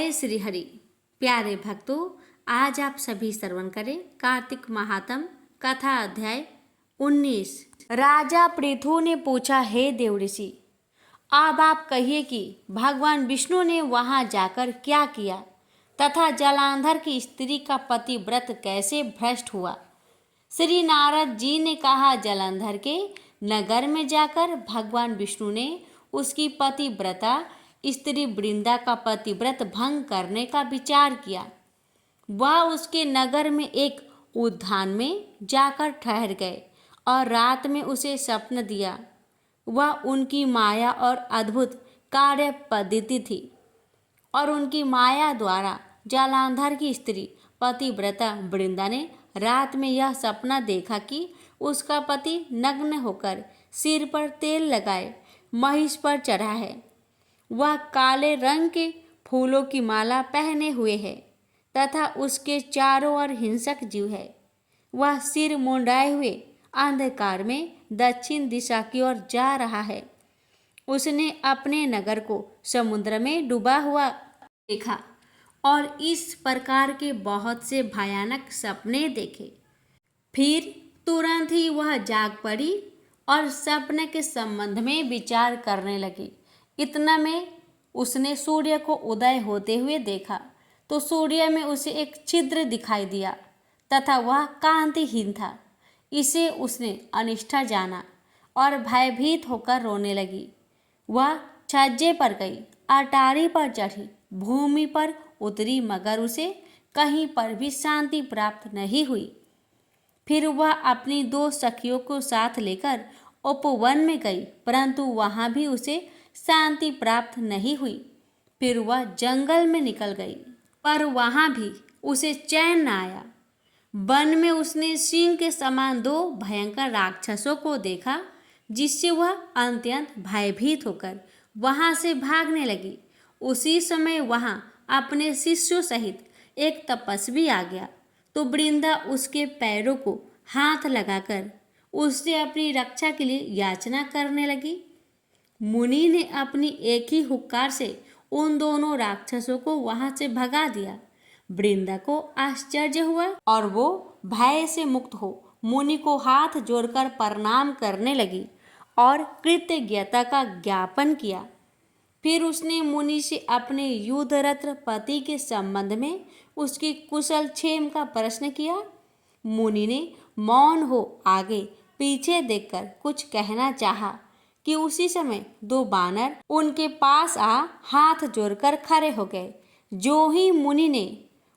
जय श्री हरि। प्यारे भक्तों, आज आप सभी श्रवण करें कार्तिक महात्म कथा अध्याय 19। राजा पृथु ने पूछा, हे देव ऋषि, अब आप कहिए कि भगवान विष्णु ने वहां जाकर क्या किया तथा जलांधर की स्त्री का पतिव्रत कैसे भ्रष्ट हुआ। श्री नारद जी ने कहा, जलांधर के नगर में जाकर भगवान विष्णु ने उसकी पतिव्रता स्त्री वृंदा का पतिव्रत भंग करने का विचार किया। वह उसके नगर में एक उद्यान में जाकर ठहर गए और रात में उसे स्वप्न दिया। वह उनकी माया और अद्भुत कार्य पद्धति थी और उनकी माया द्वारा जलांधर की स्त्री पतिव्रता वृंदा ने रात में यह सपना देखा कि उसका पति नग्न होकर सिर पर तेल लगाए महिष पर चढ़ा है। वह काले रंग के फूलों की माला पहने हुए है तथा उसके चारों ओर हिंसक जीव है। वह सिर मुंडाए हुए अंधकार में दक्षिण दिशा की ओर जा रहा है। उसने अपने नगर को समुद्र में डूबा हुआ देखा और इस प्रकार के बहुत से भयानक सपने देखे। फिर तुरंत ही वह जाग पड़ी और सपने के संबंध में विचार करने लगी। इतना में उसने सूर्य को उदय होते हुए देखा तो सूर्य में उसे एक छिद्र दिखाई दिया तथा वह कांतिहीन था। इसे उसने अनिष्ठा जाना और भयभीत होकर रोने लगी। वह छज्जे पर गई, अटारी पर चढ़ी, भूमि पर उतरी, मगर उसे कहीं पर भी शांति प्राप्त नहीं हुई। फिर वह अपनी 2 सखियों को साथ लेकर उपवन में गई, परंतु वहां भी उसे शांति प्राप्त नहीं हुई। फिर वह जंगल में निकल गई, पर वहां भी उसे चैन न आया। वन में उसने सिंह के समान 2 भयंकर राक्षसों को देखा, जिससे वह अत्यंत भयभीत होकर वहां से भागने लगी। उसी समय वहां अपने शिष्यों सहित एक तपस्वी आ गया तो वृंदा उसके पैरों को हाथ लगाकर उससे अपनी रक्षा के लिए याचना करने लगी। मुनि ने अपनी एक ही हुक्कार से उन दोनों राक्षसों को वहां से भगा दिया। वृंदा को आश्चर्य हुआ और वो भय से मुक्त हो मुनि को हाथ जोड़कर प्रणाम करने लगी और कृतज्ञता का ज्ञापन किया। फिर उसने मुनि से अपने युद्धरत पति के संबंध में उसकी कुशल क्षेम का प्रश्न किया। मुनि ने मौन हो आगे पीछे देखकर कुछ कहना चाहा कि उसी समय 2 बानर उनके पास आ हाथ जोड़कर खड़े हो गए। जो ही मुनि ने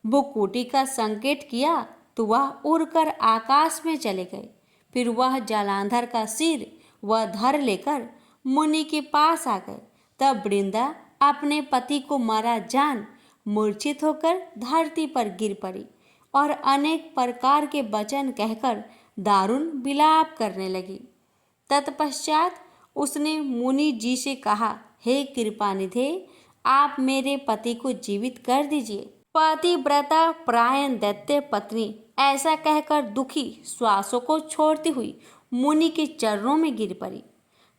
भुकुटी का संकेत किया तो वह उड़कर आकाश में चले गए। फिर वह जलांधर का सिर व धड़ लेकर मुनि के पास आ गए। तब वृंदा अपने पति को मरा जान मूर्छित होकर धरती पर गिर पड़ी और अनेक प्रकार के वचन कहकर दारुण विलाप करने लगी। तत्पश्चात उसने मुनि जी से कहा, हे कृपानिधे, आप मेरे पति को जीवित कर दीजिए। पतिव्रता परायण दैत्य पत्नी ऐसा कहकर दुखी श्वासों को छोड़ती हुई मुनि के चरणों में गिर पड़ी।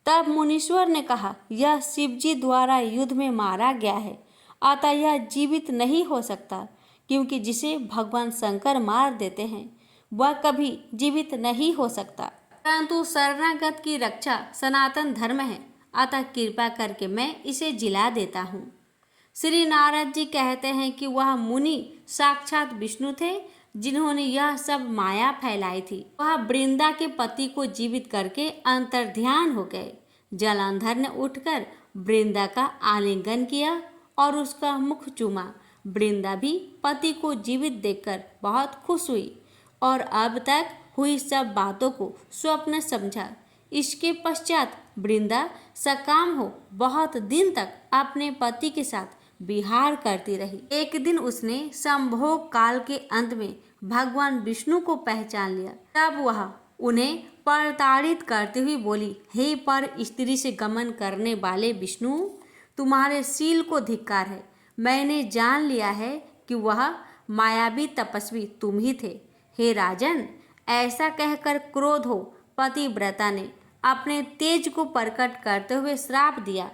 तब मुनीश्वर ने कहा, यह शिवजी द्वारा युद्ध में मारा गया है, अतः यह जीवित नहीं हो सकता, क्योंकि जिसे भगवान शंकर मार देते हैं वह कभी जीवित नहीं हो सकता। परंतु शरणागत की रक्षा सनातन धर्म है, अतः कृपा करके मैं इसे जिला देता हूँ। श्री नारद जी कहते हैं कि वह मुनि साक्षात विष्णु थे, जिन्होंने यह सब माया फैलाई थी। वह वृंदा के पति को जीवित करके अंतर्ध्यान हो गए। जलांधर ने उठकर वृंदा का आलिंगन किया और उसका मुख चूमा। वृंदा भी पति को जीवित देखकर बहुत खुश हुई और अब तक हुई सब बातों को स्वप्न समझा। इसके पश्चात वृंदा सकाम हो बहुत दिन तक अपने पति के साथ विहार करती रही। एक दिन उसने संभोग काल के अंत में भगवान विष्णु को पहचान लिया। तब वह उन्हें प्रताड़ित करती हुई बोली, हे पर स्त्री से गमन करने वाले विष्णु, तुम्हारे शील को धिक्कार है। मैंने जान लिया है कि वह मायावी तपस्वी तुम ही थे। हे राजन, ऐसा कहकर क्रोध हो पतिव्रता ने अपने तेज को प्रकट करते हुए श्राप दिया।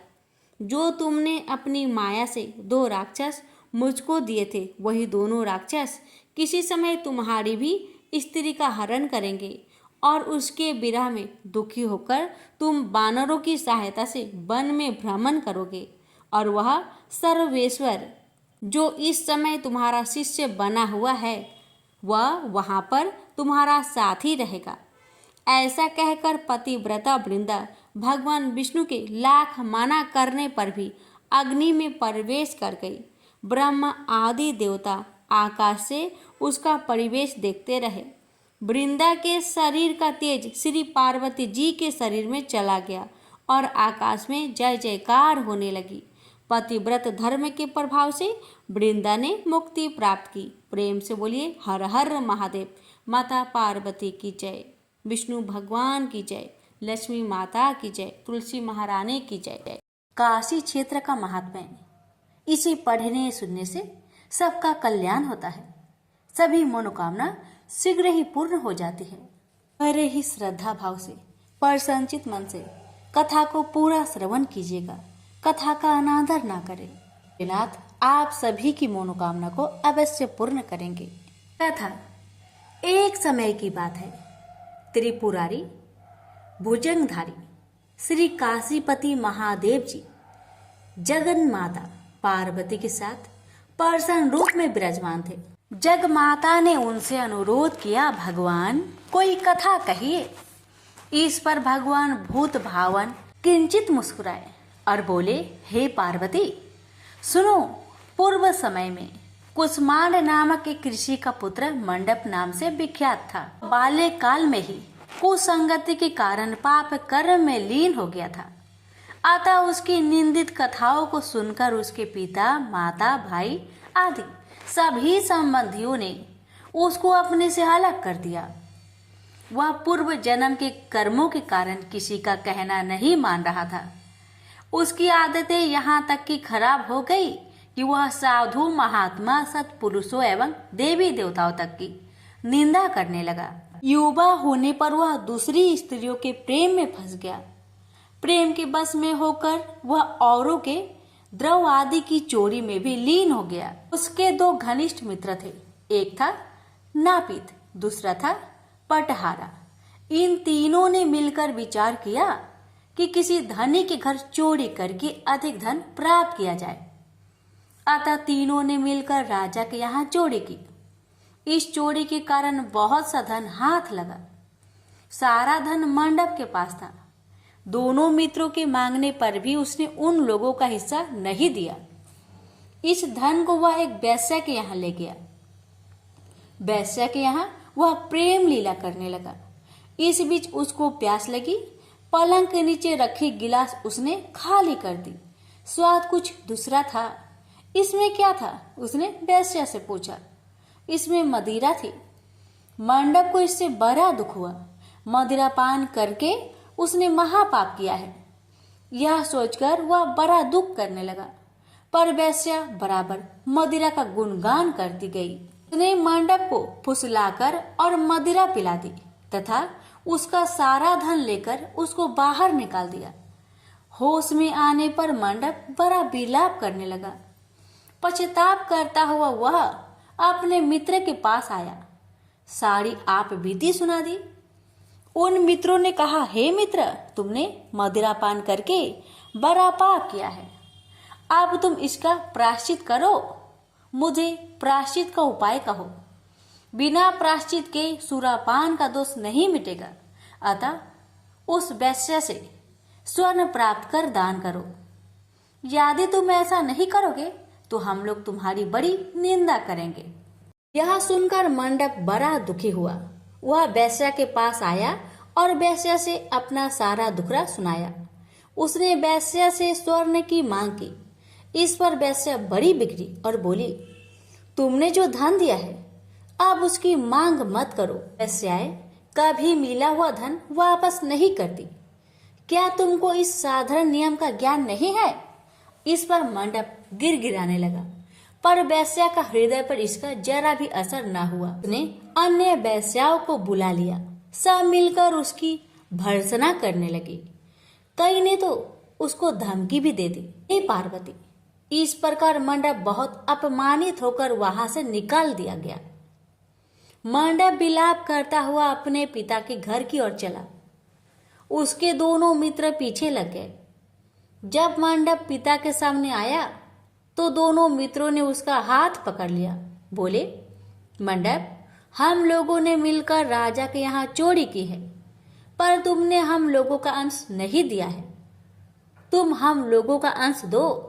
जो तुमने अपनी माया से 2 राक्षस मुझको दिए थे, वही दोनों राक्षस किसी समय तुम्हारी भी स्त्री का हरण करेंगे और उसके विरह में दुखी होकर तुम वानरों की सहायता से वन में भ्रमण करोगे और वह सर्वेश्वर जो इस समय तुम्हारा शिष्य बना हुआ है वह वहाँ पर तुम्हारा साथी रहेगा। ऐसा कहकर पतिव्रता वृंदा भगवान विष्णु के लाख मना करने पर भी अग्नि में प्रवेश कर गई। ब्रह्मा आदि देवता आकाश से उसका परिवेश देखते रहे। वृंदा के शरीर का तेज श्री पार्वती जी के शरीर में चला गया और आकाश में जय जयकार होने लगी। पतिव्रत धर्म के प्रभाव से वृंदा ने मुक्ति प्राप्त की। प्रेम से बोलिए हर हर महादेव। माता पार्वती की जय, विष्णु भगवान की जय, लक्ष्मी माता की जय, तुलसी महारानी की जय। काशी क्षेत्र का महात्म्य, इसे पढ़ने सुनने से सबका कल्याण होता है, सभी मनोकामना शीघ्र ही पूर्ण हो जाती है। बड़े ही श्रद्धा भाव से प्रसन्नचित मन से कथा को पूरा श्रवण कीजिएगा, कथा का अनादर ना करें। नाथ आप सभी की मनोकामना को अवश्य पूर्ण करेंगे। कथा एक समय की बात है। त्रिपुरारी भुजंगधारी श्री काशीपति महादेव जी जगन माता पार्वती के साथ प्रसन्न रूप में विराजमान थे। जग माता ने उनसे अनुरोध किया, भगवान कोई कथा कहिए। इस पर भगवान भूत भावन किंचित मुस्कुराए और बोले, हे पार्वती सुनो, पूर्व समय में कुसमांड नामक एक ऋषि का पुत्र मंडप नाम से विख्यात था। बाल्यकाल में ही कुसंगति के कारण पाप कर्म में लीन हो गया था। अतः उसकी निंदित कथाओं को सुनकर उसके पिता, माता, भाई आदि सभी संबंधियों ने उसको अपने से अलग कर दिया। वह पूर्व जन्म के कर्मों के कारण किसी का कहना नहीं मान रहा था। उसकी आदतें यहाँ तक कि खराब हो गई कि वह साधु, महात्मा, सत्पुरुषों एवं देवी देवताओं तक की निंदा करने लगा। युवा होने पर वह दूसरी स्त्रियों के प्रेम में फंस गया। प्रेम के बस में होकर वह औरों के द्रव आदि की चोरी में भी लीन हो गया। उसके दो घनिष्ठ मित्र थे, एक था नापित, दूसरा था पटहारा। इन तीनों ने मिलकर विचार किया कि किसी धनी के घर चोरी करके अधिक धन प्राप्त किया जाए। अतः तीनों ने मिलकर राजा के यहाँ चोरी की। इस चोरी के कारण बहुत सा धन हाथ लगा। सारा धन मंडप के पास था। दोनों मित्रों के मांगने पर भी उसने उन लोगों का हिस्सा नहीं दिया। इस धन को वह एक वेश्या के यहाँ ले गया। वेश्या के यहाँ वह प्रेम लीला करने लगा। इस बीच उसको प्यास लगी। पलंग के नीचे रखी गिलास उसने खाली कर दी। स्वाद कुछ दूसरा था। इसमें क्या था? उसने वेश्या से पूछा। इसमें मदिरा थी। मंडप को इससे बड़ा दुख हुआ। मदिरा पान करके उसने महापाप किया है, यह सोचकर वह बड़ा दुख करने लगा। पर वेश्या बराबर मदिरा का गुणगान करती गई। उसने मंडप को फुसलाकर और मदिरा पिला दी तथा उसका सारा धन लेकर उसको बाहर निकाल दिया। होश में आने पर मंडप बड़ा विलाप करने लगा। पश्चाताप करता हुआ वह अपने मित्र के पास आया। सारी आप बीती सुना दी। उन मित्रों ने कहा, हे मित्र, तुमने मदिरा पान करके बड़ा पाप किया है। अब तुम इसका प्रायश्चित करो। मुझे प्रायश्चित का उपाय कहो। बिना प्रायश्चित के सुरापान का दोष नहीं मिटेगा। अतः उस वेश्या से स्वर्ण प्राप्त कर दान करो। यदि तुम ऐसा नहीं करोगे तो हम लोग तुम्हारी बड़ी निंदा करेंगे। यह सुनकर मंडप बड़ा दुखी हुआ। वह वेश्या के पास आया और वेश्या से अपना सारा दुखड़ा सुनाया। उसने वेश्या से स्वर्ण की मांग की। इस पर वेश्या बड़ी बिगड़ी और बोली, तुमने जो धन दिया है अब उसकी मांग मत करो। वेश्याएं कभी मिला हुआ धन वापस नहीं करती। क्या तुमको इस साधारण नियम का ज्ञान नहीं है? इस पर मंडप गिड़गिड़ाने लगा, पर वेश्या का हृदय पर इसका जरा भी असर न हुआ। उसने अन्य वेश्याओं को बुला लिया। सब मिलकर उसकी भर्त्सना करने लगी। कई ने तो उसको धमकी भी दे दी, हे पार्वती, इस प्रकार मंडप बहुत अपमानित होकर वहां से निकाल दिया गया। मंडप विलाप करता हुआ अपने पिता के घर की ओर चला। उसके दोनों मित्र पीछे लग गए। जब मंडप पिता के सामने आया तो दोनों मित्रों ने उसका हाथ पकड़ लिया। बोले, मंडप, हम लोगों ने मिलकर राजा के यहाँ चोरी की है, पर तुमने हम लोगों का अंश नहीं दिया है। तुम हम लोगों का अंश दो।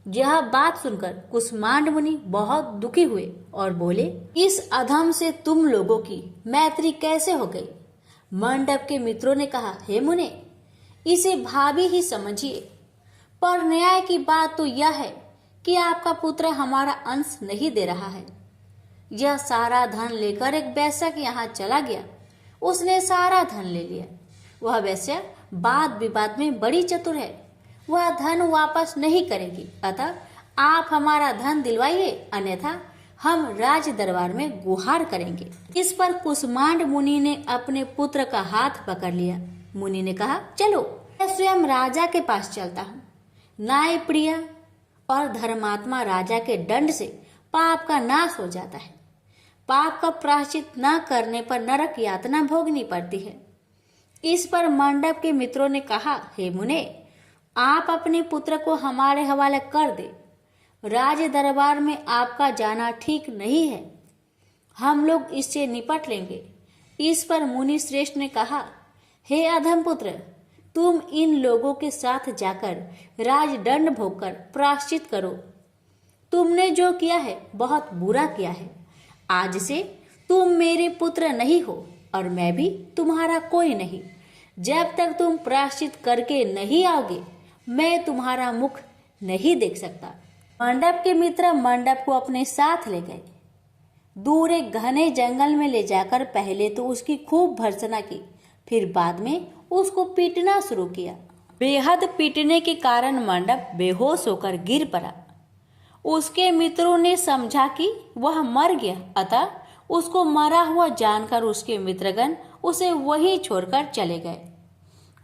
यह बात सुनकर कुष्मांड मुनि बहुत दुखी हुए और बोले, इस अधम से तुम लोगों की मैत्री कैसे हो गई? मंडप के मित्रों ने कहा, हे मुने, इसे भाभी ही समझिए, पर न्याय की बात तो यह है कि आपका पुत्र हमारा अंश नहीं दे रहा है। यह सारा धन लेकर एक वैश्या के यहाँ चला गया। उसने सारा धन ले लिया। वह वैश्या वाद विवाद में बड़ी चतुर है। वह धन वापस नहीं करेगी। अतः आप हमारा धन दिलवाइए, अन्यथा हम राज दरबार में गुहार करेंगे। इस पर कुष्मांड मुनि ने अपने पुत्र का हाथ पकड़ लिया। मुनि ने कहा, चलो मैं स्वयं राजा के पास चलता हूँ। न्याय प्रिय और धर्मात्मा राजा के दंड से पाप का नाश हो जाता है। पाप का प्रायश्चित न करने पर नरक यातना भोगनी पड़ती है। इस पर मंडप के मित्रों ने कहा, हे मुने, आप अपने पुत्र को हमारे हवाले कर दे। राज दरबार में आपका जाना ठीक नहीं है। हम लोग इससे निपट लेंगे। इस पर मुनि श्रेष्ठ ने कहा, हे अधम पुत्र, तुम इन लोगों के साथ जाकर राजदंड भोगकर प्रायश्चित करो। तुमने जो किया है बहुत बुरा किया है। आज से तुम मेरे पुत्र नहीं हो और मैं भी तुम्हारा कोई नहीं। जब तक तुम प्रायश्चित करके नहीं आओगे, मैं तुम्हारा मुख नहीं देख सकता। मंडप के मित्र मंडप को अपने साथ ले गए। दूर एक घने जंगल में ले जाकर पहले तो उसकी खूब भर्त्सना की, फिर बाद में उसको पीटना शुरू किया। बेहद पीटने के कारण मंडप बेहोश होकर गिर पड़ा। उसके मित्रों ने समझा कि वह मर गया, अतः उसको मरा हुआ जानकर उसके मित्रगण उसे वहीं छोड़कर चले गए।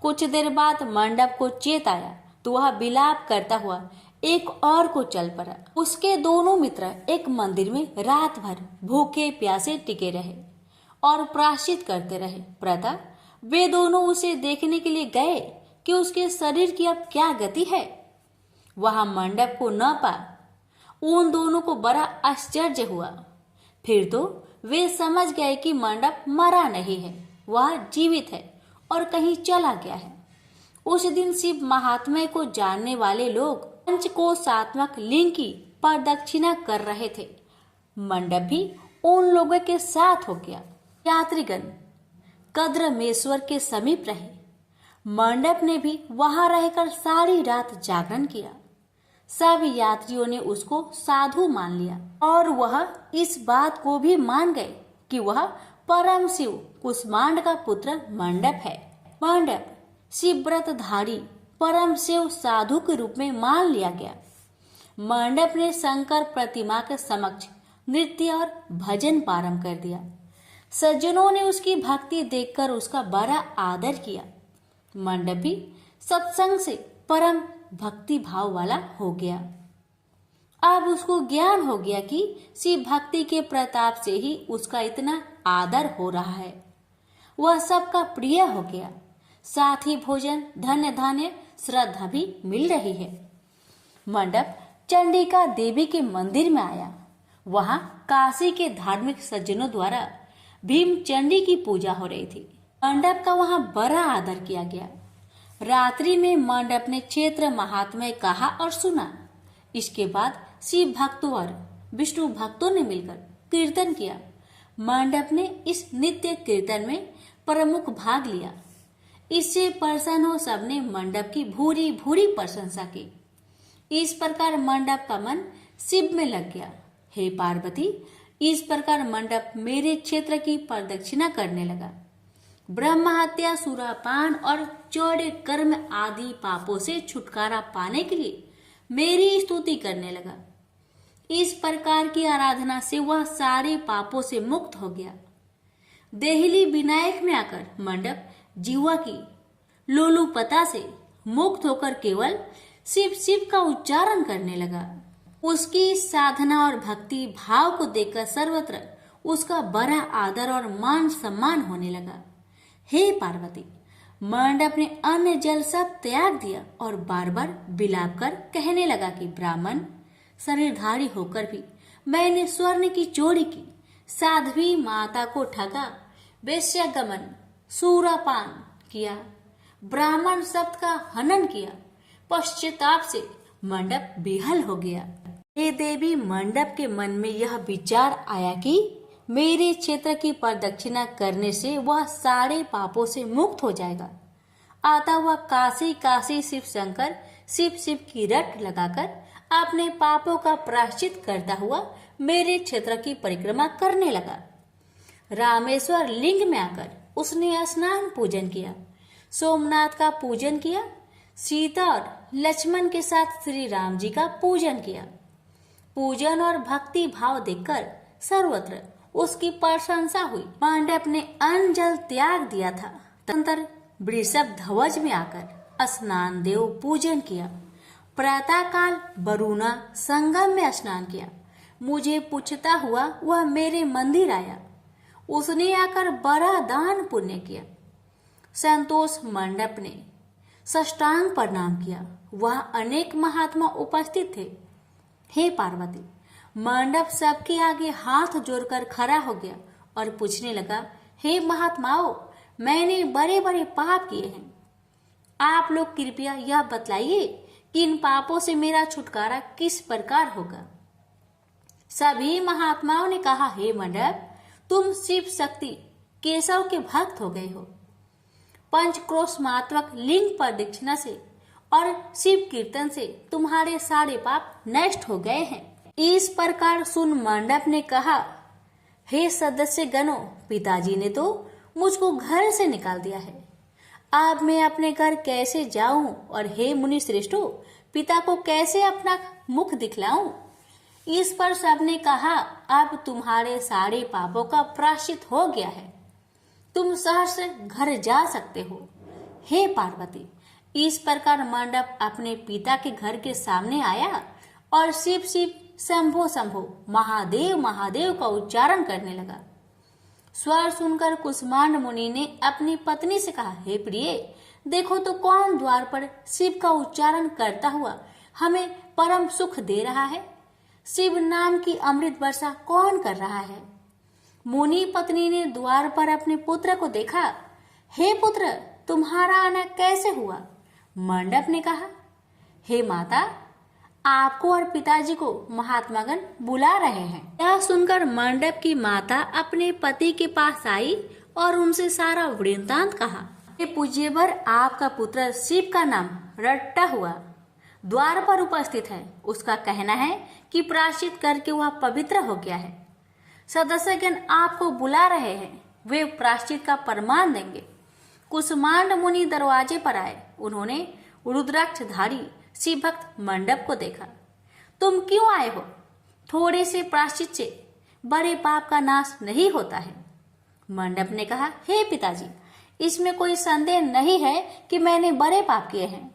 कुछ देर बाद मंडप को चेत आया तो वह विलाप करता हुआ एक और को चल पड़ा। उसके दोनों मित्र एक मंदिर में रात भर भूखे प्यासे टिके रहे और प्रायश्चित करते रहे। प्रथा वे दोनों उसे देखने के लिए गए कि उसके शरीर की अब क्या गति है। वहां मंडप को न पा उन दोनों को बड़ा आश्चर्य हुआ। फिर तो वे समझ गए कि मंडप मरा नहीं है, वह जीवित है और कहीं चला गया है। उस दिन शिव महात्म्य को जानने वाले लोग पंचकोशात्मक लिंग की प्रदक्षिणा कर रहे थे। मंडप भी उन लोगों के साथ हो गया। यात्रीगण कद्रमेश्वर के समीप रहे। मंडप ने भी वहां रहकर सारी रात जागरण किया। सब यात्रियों ने उसको साधु मान लिया और वह इस बात को भी मान गए कि वह परम शिव कुष्मांड का पुत्र मंडप है। मंडप शिवव्रतधारी परम शिव साधु के रूप में मान लिया गया। मंडप ने शंकर प्रतिमा के समक्ष नृत्य और भजन प्रारंभ कर दिया। सज्जनों ने उसकी भक्ति देखकर उसका बड़ा आदर किया। मंडप भी सत्संग से परम भक्ति भाव वाला हो गया। अब उसको ज्ञान हो गया कि शिव भक्ति के प्रताप से ही उसका इतना आदर हो रहा है। वह सबका प्रिय हो गया। साथ ही भोजन, धन्य धान्य, श्रद्धा भी मिल रही है। मंडप चंडिका देवी के मंदिर में आया। वहां काशी के धार्मिक सज्जनों द्वारा भीम चंडी की पूजा हो रही थी। मंडप का वहां बड़ा आदर किया गया। रात्रि में मंडप ने क्षेत्र महात्म्य कहा और सुना। इसके बाद शिव भक्तों और विष्णु भक्तों ने मिलकर कीर्तन किया। मंडप ने इस नित्य कीर्तन में प्रमुख भाग लिया। इससे प्रसन्न हो सबने मंडप की भूरी भूरी प्रशंसा की। इस प्रकार मंडप का मन शिव में लग गया। हे पार्वती, इस प्रकार मंडप मेरे क्षेत्र की प्रदक्षिणा करने लगा। ब्रह्म हत्या, सुरापान और चौड़े कर्म आदि पापों से छुटकारा पाने के लिए मेरी स्तुति करने लगा। इस प्रकार की आराधना से वह सारे पापों से मुक्त हो गया। देहली विनायक में आकर मंडप जीवा की लोलुपता से मुक्त होकर केवल शिव शिव का उच्चारण करने लगा। उसकी साधना और भक्ति भाव को देखकर सर्वत्र उसका बड़ा आदर और मान सम्मान होने लगा। हे पार्वती, मंडप ने अन्न जल सब त्याग दिया और बार बार बिलाप कर कहने लगा कि ब्राह्मण शरीरधारी होकर भी मैंने स्वर्ण की चोरी की, साध्वी माता को ठगा, वेश्यागमन, सूरापान किया, ब्राह्मण शब्द का हनन किया। पश्चाताप से मंडप बेहाल हो गया। हे देवी, मंडप के मन में यह विचार आया कि मेरे क्षेत्र की प्रदक्षिणा करने से वह सारे पापों से मुक्त हो जाएगा। अतः वह काशी काशी शिव शंकर शिव शिव की रट लगाकर अपने पापों का प्रायश्चित करता हुआ मेरे क्षेत्र की परिक्रमा करने लगा। रामेश्वर लिंग में आकर उसने स्नान पूजन किया, सोमनाथ का पूजन किया, सीता और लक्ष्मण के साथ श्री राम जी का पूजन किया। पूजन और भक्ति भाव देखकर सर्वत्र उसकी प्रशंसा हुई। मंडप ने अन्न जल त्याग दिया था। तदनंतर वृषभ ध्वज में आकर स्नान देव पूजन किया। प्रातः काल वरुणा संगम में स्नान किया। मुझे पूछता हुआ वह मेरे मंदिर आया। उसने आकर बड़ा दान पुण्य किया। संतोष मंडप ने साष्टांग प्रणाम किया। वह अनेक महात्मा उपस्थित थे। हे पार्वती, मंडप सबके आगे हाथ जोड़कर खड़ा हो गया और पूछने लगा, हे महात्माओं, मैंने बड़े बड़े पाप किए हैं। आप लोग कृपया यह बतलाइए कि इन पापों से मेरा छुटकारा किस प्रकार होगा। सभी महात्माओं ने कहा, हे मंडप, तुम शिव शक्ति केशव के भक्त हो गए हो। पंचक्रोशमात्मक लिंग प्रदक्षिणा से और शिव कीर्तन से तुम्हारे सारे पाप नष्ट हो गए हैं। इस प्रकार सुन मंडप ने कहा, हे सदस्य गणों, पिताजी ने तो मुझको घर से निकाल दिया है। अब मैं अपने घर कैसे जाऊं और हे मुनि श्रेष्ठों, पिता को कैसे अपना मुख दिखलाऊं। इस पर सबने कहा, अब तुम्हारे सारे पापों का प्रायश्चित हो गया है, तुम सहर्ष घर जा सकते हो। हे पार्वती, इस प्रकार मंडप अपने पिता के घर के सामने आया और शिव शिव शंभो शंभो महादेव महादेव का उच्चारण करने लगा। स्वर सुनकर कुष्मांड मुनि ने अपनी पत्नी से कहा, हे प्रिय, देखो तो कौन द्वार पर शिव का उच्चारण करता हुआ हमें परम सुख दे रहा है। शिव नाम की अमृत वर्षा कौन कर रहा है। मुनि पत्नी ने द्वार पर अपने पुत्र को देखा। हे पुत्र, तुम्हारा आना कैसे हुआ। मंडप ने कहा, हे माता, आपको और पिताजी को महात्मागण बुला रहे हैं। यह सुनकर मंडप की माता अपने पति के पास आई और उनसे सारा वृत्तांत कहा। हे पूज्यवर, आपका पुत्र शिव का नाम रट्टा हुआ द्वार पर उपस्थित है। उसका कहना है कि प्रायश्चित करके वह पवित्र हो गया है। सदस्यगण आपको बुला रहे हैं, वे प्रायश्चित का प्रमाण देंगे। कुष्मांड मुनि दरवाजे पर आए। उन्होंने रुद्राक्षधारी शिव भक्त मंडप को देखा। तुम क्यों आए हो। थोड़े से प्रायश्चित से बड़े पाप का नाश नहीं होता है। मंडप ने कहा, हे पिताजी, इसमें कोई संदेह नहीं है कि मैंने बड़े पाप किए हैं।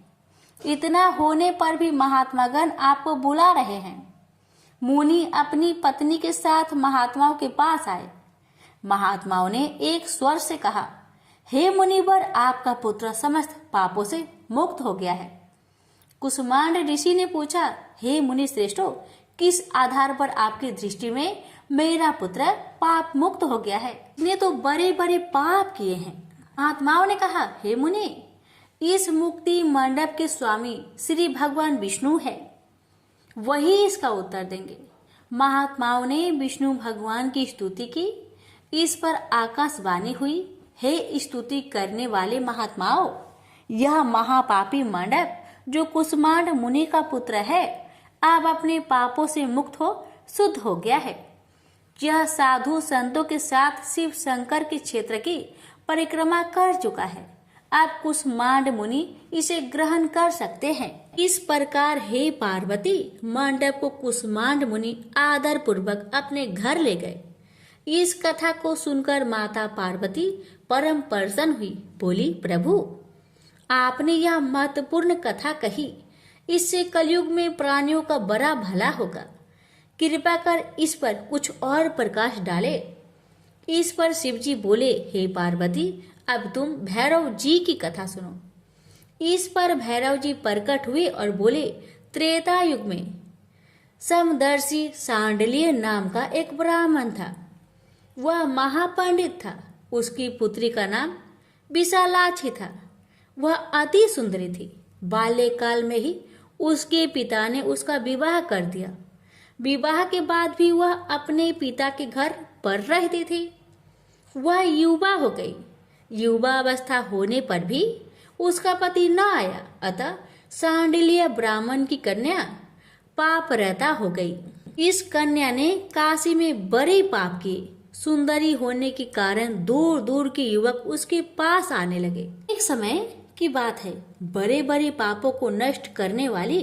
इतना होने पर भी महात्मागण आपको बुला रहे हैं। मुनि अपनी पत्नी के साथ महात्माओं के पास आए। महात्माओं ने एक स्वर से कहा, हे मुनिवर, आपका पुत्र समस्त पापों से मुक्त हो गया है। कुष्मांड ऋषि ने पूछा, हे मुनि श्रेष्ठों, किस आधार पर आपकी दृष्टि में मेरा पुत्र पाप मुक्त हो गया है। इसने तो बड़े बड़े पाप किए हैं। महात्माओं ने कहा, हे मुनि, इस मुक्ति मंडप के स्वामी श्री भगवान विष्णु है, वही इसका उत्तर देंगे। महात्माओं ने विष्णु भगवान की स्तुति की। इस पर आकाशवाणी हुई, हे स्तुति करने वाले महात्माओं, यह महापापी मंडप जो कुष्मांड मुनि का पुत्र है, अब अपने पापों से मुक्त हो शुद्ध हो गया है। यह साधु संतों के साथ शिव शंकर के क्षेत्र की परिक्रमा कर चुका है। अब कुष्मांड मुनि इसे ग्रहण कर सकते हैं। इस प्रकार हे पार्वती, मंडप को कुष्मांड मुनि आदर पूर्वक अपने घर ले गए। इस कथा को सुनकर माता पार्वती परम प्रसन्न हुई। बोली, प्रभु, आपने यह महत्वपूर्ण कथा कही, इससे कलयुग में प्राणियों का बड़ा भला होगा। कृपा कर इस पर कुछ और प्रकाश डाले। इस पर शिवजी बोले, हे पार्वती, अब तुम भैरव जी की कथा सुनो। इस पर भैरव जी प्रकट हुए और बोले, त्रेता युग में समदर्शी सांडलिय नाम का एक ब्राह्मण था। वह महापंडित था। उसकी पुत्री का नाम विशालाक्षी था। वह अति सुंदरी थी। बाल्यकाल में ही उसके पिता ने उसका विवाह कर दिया। विवाह के बाद भी वह अपने पिता के घर पर रहती थी। वह युवा हो गई। युवा अवस्था होने पर भी उसका पति न आया, अतः सांडिल्य ब्राह्मण की कन्या पाप रहता हो गई। इस कन्या ने काशी में बड़े पाप किए। सुंदरी होने के कारण दूर दूर के युवक उसके पास आने लगे। एक समय की बात है, बड़े बड़े पापों को नष्ट करने वाली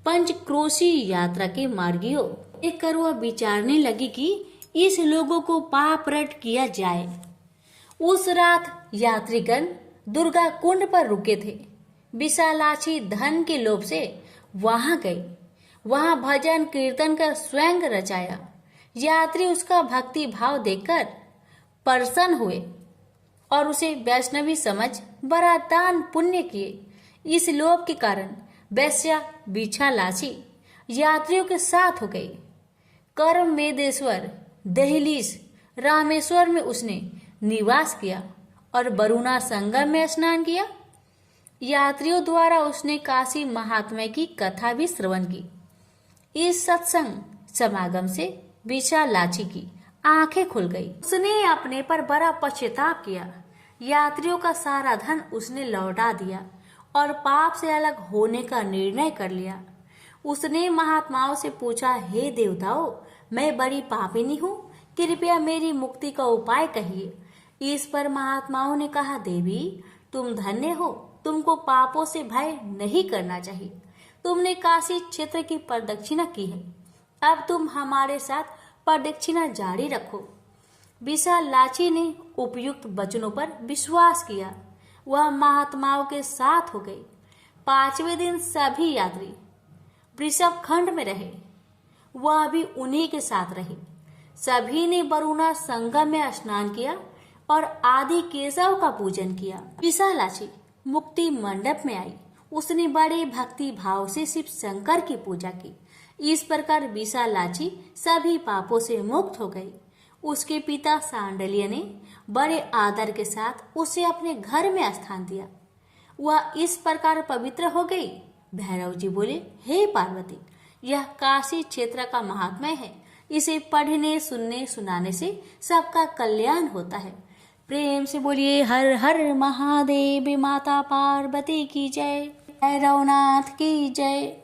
पंचक्रोशी यात्रा के मार्गियों देख कर वह विचारने लगी कि इस लोगों को पाप रट किया जाए। उस रात यात्रीगण दुर्गा कुंड पर रुके थे। विशालाक्षी धन के लोभ से वहां गई। वहां भजन कीर्तन कर स्वयं रचाया। यात्री उसका भक्ति भाव देखकर प्रसन्न हुए और उसे वैष्णवी समझ बड़ा दान पुण्य किए। इस लोभ के कारण वैश्या विशालाक्षी यात्रियों के साथ हो गई। कर्म मेदेश्वर दहलीज रामेश्वर में उसने निवास किया और वरुणा संगम में स्नान किया। यात्रियों द्वारा उसने काशी महात्म्य की कथा भी श्रवण की। इस सत्संग समागम से विशालाक्षी की आंखें खुल गई। उसने अपने पर बड़ा पश्चाताप किया। यात्रियों का सारा धन उसने लौटा दिया और पाप से अलग होने का निर्णय कर लिया। उसने महात्माओं से पूछा, हे देवताओं, मैं बड़ी पापिनी हूँ, कृपया मेरी मुक्ति का उपाय कहिए। इस पर महात्माओं ने कहा, देवी, तुम धन्य हो, तुमको पापों से भय नहीं करना चाहिए। तुमने काशी क्षेत्र की प्रदक्षिणा की है, अब तुम हमारे साथ प्रदक्षिणा जारी रखो। विशालाक्षी ने उपयुक्त वचनों पर विश्वास किया। वह महात्माओं के साथ हो गई। 5वें दिन सभी यात्री वृषभ खंड में रहे। वह भी उन्हीं के साथ रहे। सभी ने वरुणा संगम में स्नान किया और आदि केशव का पूजन किया। विशालाक्षी मुक्ति मंडप में आई। उसने बड़े भक्ति भाव से शिव शंकर की पूजा की। इस प्रकार विशालाक्षी सभी पापों से मुक्त हो गई। उसके पिता सांडल्य ने बड़े आदर के साथ उसे अपने घर में स्थान दिया। वह इस प्रकार पवित्र हो गई। भैरव जी बोले, हे पार्वती, यह काशी क्षेत्र का महात्म्य है। इसे पढ़ने सुनने सुनाने से सबका कल्याण होता है। प्रेम से बोलिए हर हर महादेव। माता पार्वती की जय। भैरवनाथ की जय।